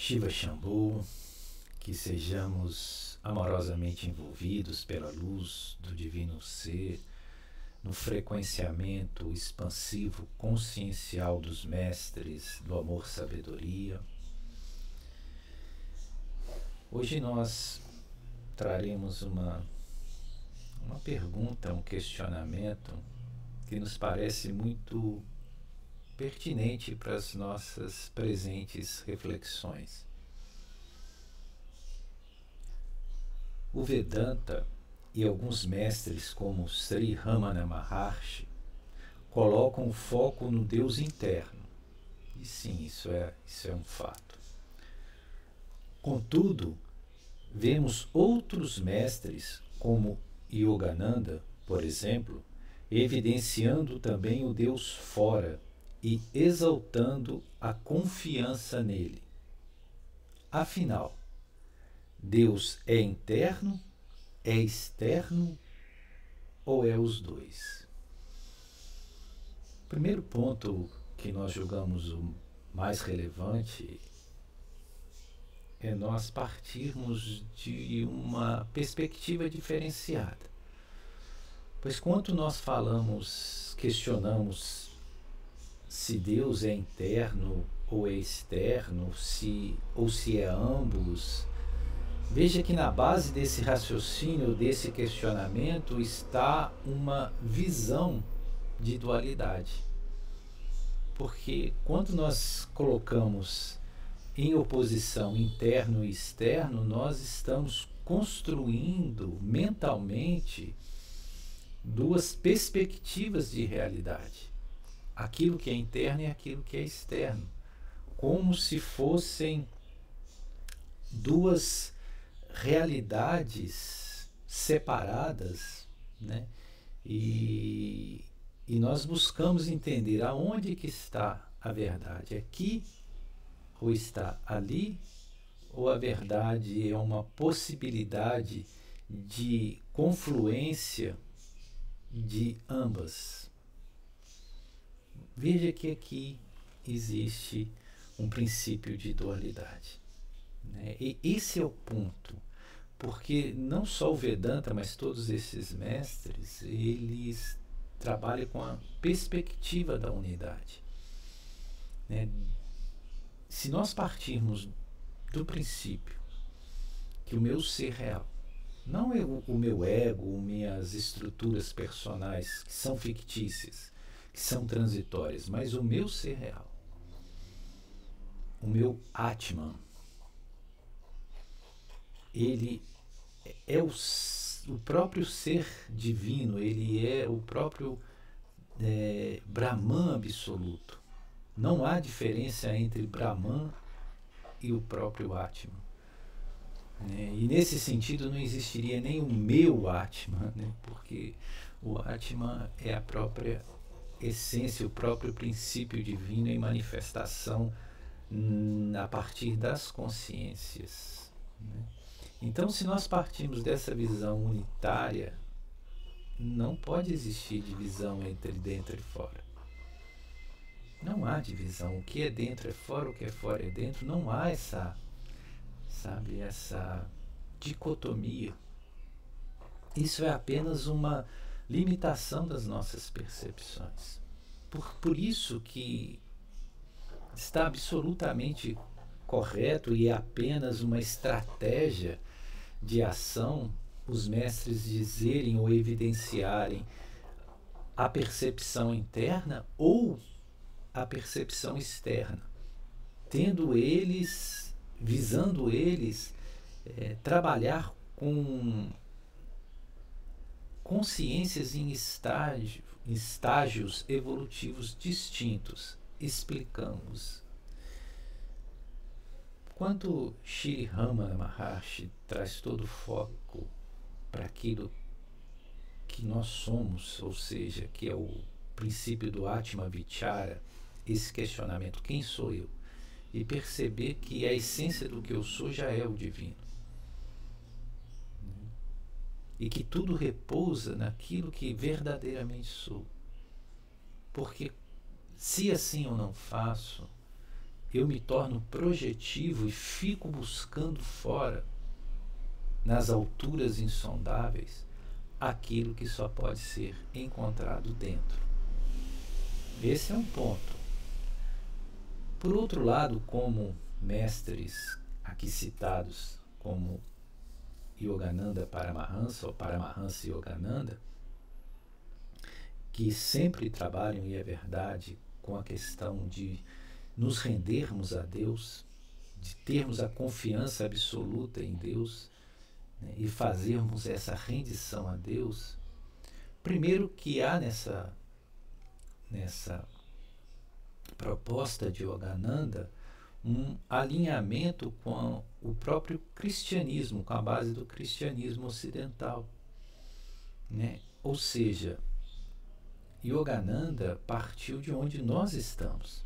Shiva Shambhu, que sejamos amorosamente envolvidos pela luz do Divino Ser, no frequenciamento expansivo consciencial dos mestres do amor-sabedoria. Hoje nós traremos uma pergunta, um questionamento que nos parece muito pertinente para as nossas presentes reflexões. O Vedanta e alguns mestres como Sri Ramana Maharshi colocam o foco no Deus interno. E sim, isso é um fato. Contudo, vemos outros mestres, como Yogananda, por exemplo, evidenciando também o Deus fora e exaltando a confiança nele. Afinal, Deus é interno, é externo ou é os dois? O primeiro ponto que nós julgamos o mais relevante é nós partirmos de uma perspectiva diferenciada. Pois quando nós questionamos se Deus é interno ou é externo, ou se é ambos, veja que na base desse raciocínio, desse questionamento, está uma visão de dualidade. Porque quando nós colocamos em oposição interno e externo, nós estamos construindo mentalmente duas perspectivas de realidade. Aquilo que é interno e aquilo que é externo. Como se fossem duas realidades separadas, né? E nós buscamos entender aonde que está a verdade. Aqui ou está ali, ou a verdade é uma possibilidade de confluência de ambas. Veja que aqui existe um princípio de dualidade, né? E esse é o ponto, porque não só o Vedanta, mas todos esses mestres, eles trabalham com a perspectiva da unidade, né? Se nós partirmos do princípio que o meu ser real, não é o meu ego, minhas estruturas personais que são fictícias, que são transitórias, mas o meu ser real, o meu Atman, ele é o próprio ser divino, ele é o próprio Brahman absoluto. Não há diferença entre Brahman e o próprio Atman, né? E nesse sentido não existiria nem o meu Atman, né? Porque o Atman é a própria essência, o próprio princípio divino em manifestação a partir das consciências, né? Então, se nós partimos dessa visão unitária, não pode existir divisão entre dentro e fora. Não há divisão. O que é dentro é fora, o que é fora é dentro. Não há essa dicotomia. Isso é apenas uma limitação das nossas percepções. Por isso que está absolutamente correto e é apenas uma estratégia de ação os mestres dizerem ou evidenciarem a percepção interna ou a percepção externa, visando eles trabalhar com consciências em estágios evolutivos distintos. Explicamos. Quando Sri Ramana Maharshi traz todo o foco para aquilo que nós somos, ou seja, que é o princípio do Atma Vichara, esse questionamento, quem sou eu? E perceber que a essência do que eu sou já é o divino. E que tudo repousa naquilo que verdadeiramente sou. Porque se assim eu não faço, eu me torno projetivo e fico buscando fora, nas alturas insondáveis, aquilo que só pode ser encontrado dentro. Esse é um ponto. Por outro lado, como mestres aqui citados como Yogananda Paramahansa, ou Paramahansa Yogananda, que sempre trabalham, e é verdade, com a questão de nos rendermos a Deus, de termos a confiança absoluta em Deus, né, e fazermos essa rendição a Deus. Primeiro que há nessa proposta de Yogananda um alinhamento com o próprio cristianismo, com a base do cristianismo ocidental, né? Ou seja, Yogananda partiu de onde nós estamos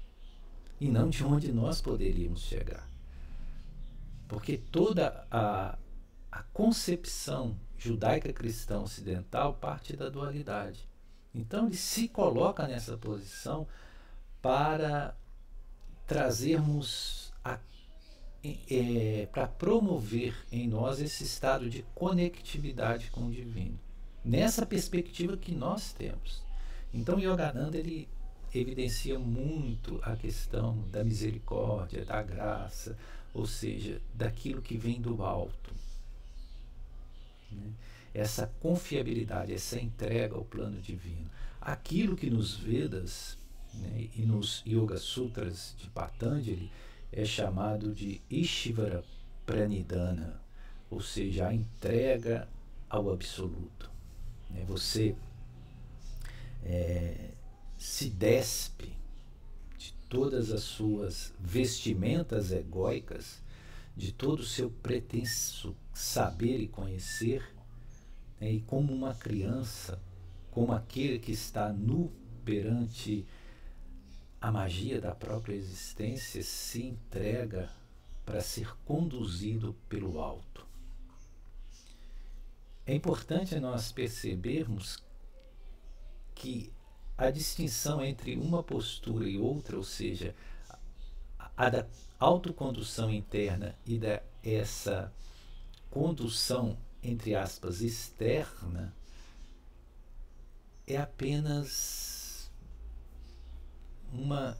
e não de onde nós poderíamos chegar, porque toda a concepção judaica cristã ocidental parte da dualidade. Então ele se coloca nessa posição para trazermos, para promover em nós esse estado de conectividade com o divino, nessa perspectiva que nós temos. Então Yogananda ele evidencia muito a questão da misericórdia, da graça, ou seja, daquilo que vem do alto, né? Essa confiabilidade, essa entrega ao plano divino. Aquilo que nos Vedas, né, e nos Yoga Sutras de Patanjali é chamado de Ishvara Pranidhana, ou seja, a entrega ao absoluto, né? Você se despe de todas as suas vestimentas egóicas, de todo o seu pretenso saber e conhecer, né? E como uma criança, como aquele que está nu perante a magia da própria existência, se entrega para ser conduzido pelo alto. É importante nós percebermos que a distinção entre uma postura e outra, ou seja, a da autocondução interna e essa condução, entre aspas, externa, é apenas uma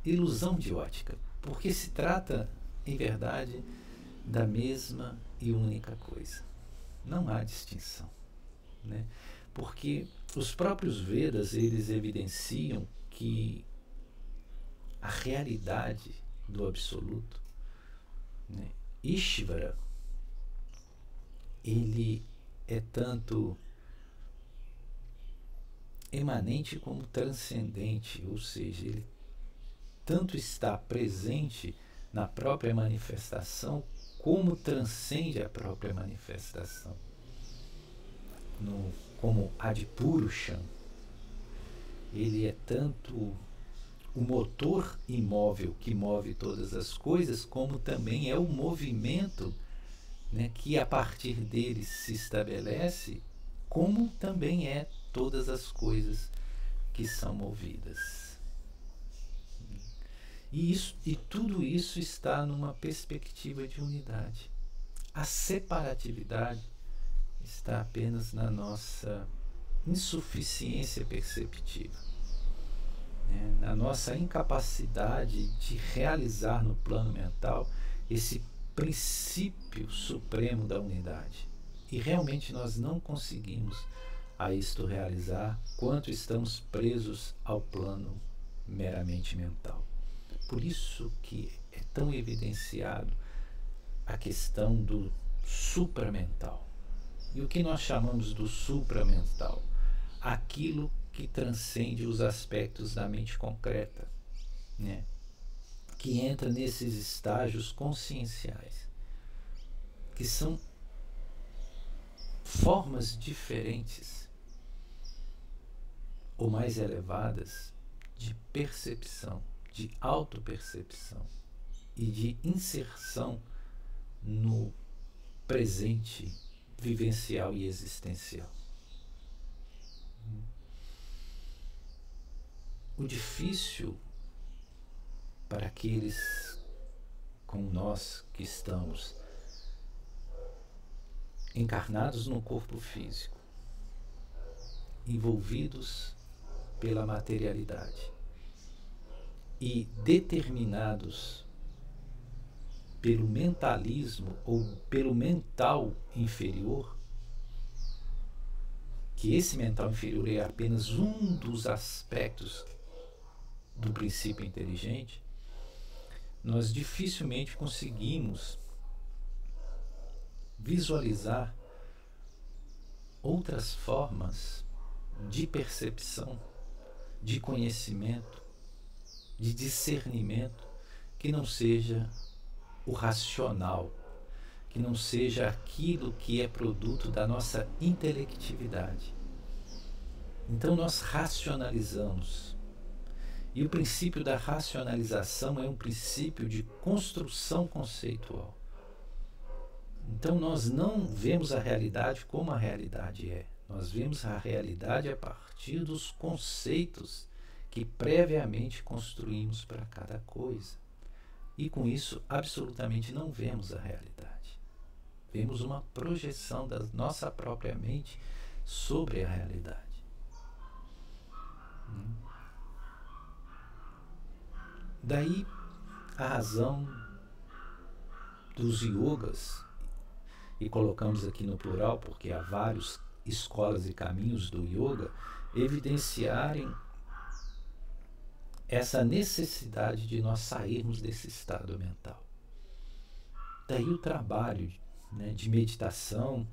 ilusão de ótica, porque se trata, em verdade, da mesma e única coisa. Não há distinção, né? Porque os próprios Vedas, eles evidenciam que a realidade do absoluto, né, Ishvara, ele é tanto emanente como transcendente, ou seja, ele tanto está presente na própria manifestação como transcende a própria manifestação. Como Adipurusham, ele é tanto o motor imóvel que move todas as coisas, como também é o movimento, né, que a partir dele se estabelece, como também é todas as coisas que são movidas. E tudo isso está numa perspectiva de unidade. A separatividade está apenas na nossa insuficiência perceptiva, né? Na nossa incapacidade de realizar no plano mental esse princípio supremo da unidade. E realmente nós não conseguimos a isto realizar quanto estamos presos ao plano meramente mental. Por isso que é tão evidenciado a questão do supramental. E o que nós chamamos do supramental? Aquilo que transcende os aspectos da mente concreta, né? Que entra nesses estágios conscienciais, que são formas diferentes ou mais elevadas de percepção, de autopercepção e de inserção no presente vivencial e existencial. O difícil para aqueles como nós que estamos encarnados no corpo físico, envolvidos pela materialidade e determinados pelo mentalismo ou pelo mental inferior, que esse mental inferior é apenas um dos aspectos do princípio inteligente, nós dificilmente conseguimos visualizar outras formas de percepção, de conhecimento, de discernimento, que não seja o racional, que não seja aquilo que é produto da nossa intelectividade. Então nós racionalizamos. E o princípio da racionalização é um princípio de construção conceitual. Então nós não vemos a realidade como a realidade é. Nós vemos a realidade a partir dos conceitos que previamente construímos para cada coisa. E com isso absolutamente não vemos a realidade. Vemos uma projeção da nossa própria mente sobre a realidade. Daí a razão dos yogas, e colocamos aqui no plural porque há várias escolas e caminhos do yoga, evidenciarem essa necessidade de nós sairmos desse estado mental. Daí o trabalho, né, de meditação,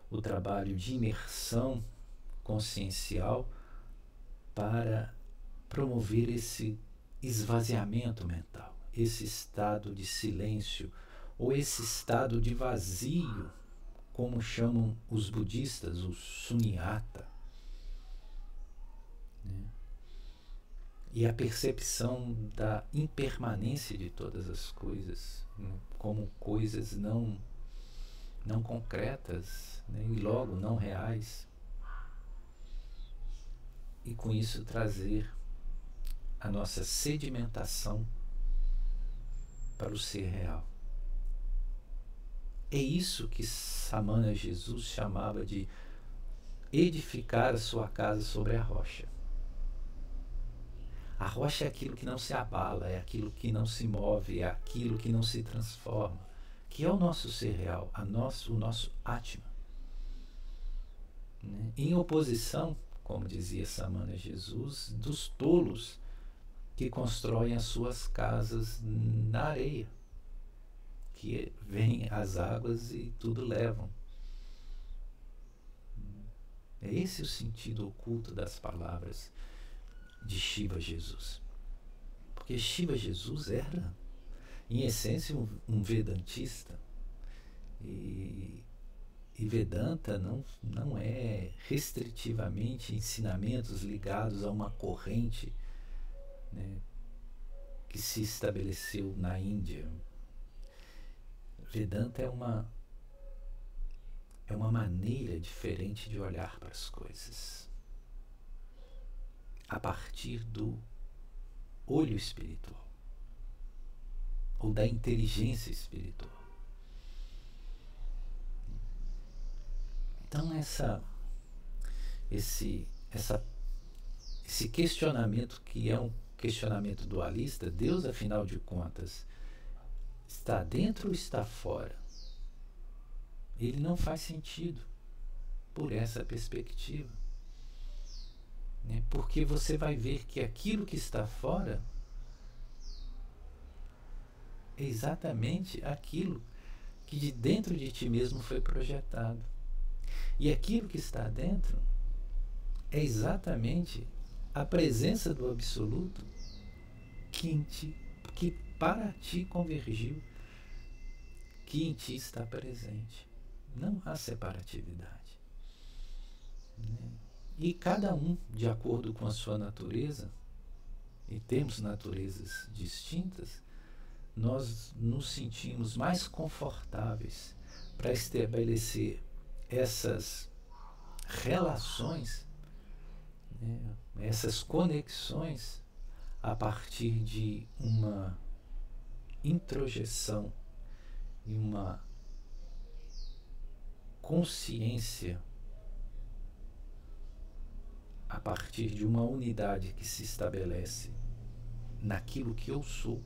o trabalho de imersão consciencial para promover esse esvaziamento mental, esse estado de silêncio ou esse estado de vazio, como chamam os budistas, o sunyata, né? E a percepção da impermanência de todas as coisas, né? Como coisas não concretas, né? E logo não reais. E com isso trazer a nossa sedimentação para o ser real. É isso que Samana Jesus chamava de edificar a sua casa sobre a rocha. A rocha é aquilo que não se abala, é aquilo que não se move, é aquilo que não se transforma, que é o nosso ser real, o nosso Atma. Né? Em oposição, como dizia Samana Jesus, dos tolos que constroem as suas casas na areia, que vêm as águas e tudo levam. É esse o sentido oculto das palavras de Shiva Jesus. Porque Shiva Jesus era, em essência, um vedantista. E Vedanta não é restritivamente ensinamentos ligados a uma corrente, né, que se estabeleceu na Índia. Vedanta é uma maneira diferente de olhar para as coisas, a partir do olho espiritual, ou da inteligência espiritual. Então esse questionamento, que é um questionamento dualista, Deus, afinal de contas, está dentro ou está fora? Ele não faz sentido por essa perspectiva, né? Porque você vai ver que aquilo que está fora é exatamente aquilo que de dentro de ti mesmo foi projetado. E aquilo que está dentro é exatamente a presença do Absoluto que para ti convergiu, que em ti está presente. Não há separatividade, né? E cada um, de acordo com a sua natureza, e temos naturezas distintas, nós nos sentimos mais confortáveis para estabelecer essas relações, né, essas conexões, a partir de uma introjeção e uma consciência a partir de uma unidade que se estabelece naquilo que eu sou.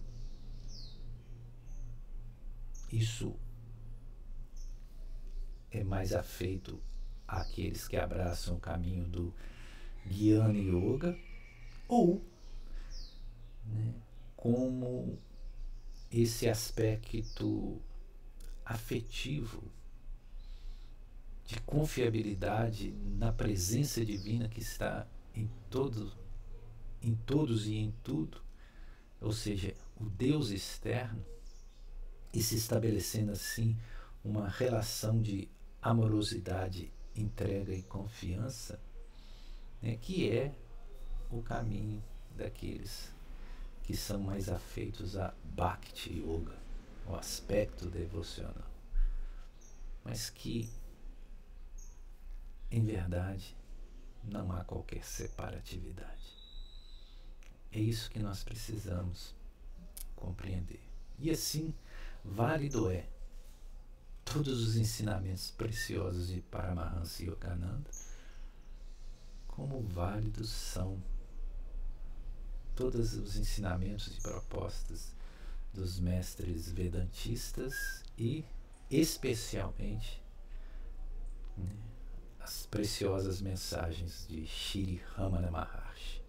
Isso é mais afeito àqueles que abraçam o caminho do Jnana Yoga, ou como esse aspecto afetivo de confiabilidade na presença divina que está em todos e em tudo, ou seja, o Deus externo, e se estabelecendo assim uma relação de amorosidade, entrega e confiança, que é o caminho daqueles que são mais afeitos a Bhakti Yoga, o aspecto devocional, mas que, em verdade, não há qualquer separatividade. É isso que nós precisamos compreender. E assim, válido é todos os ensinamentos preciosos de Paramahansa Yogananda, como válidos são todos os ensinamentos e propostas dos mestres vedantistas e, especialmente, as preciosas mensagens de Shri Ramana Maharshi.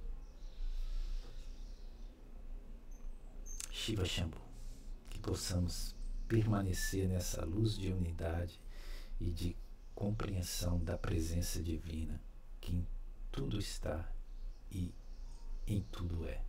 Shiva Shambhu, que possamos permanecer nessa luz de unidade e de compreensão da presença divina que em tudo está e em tudo é.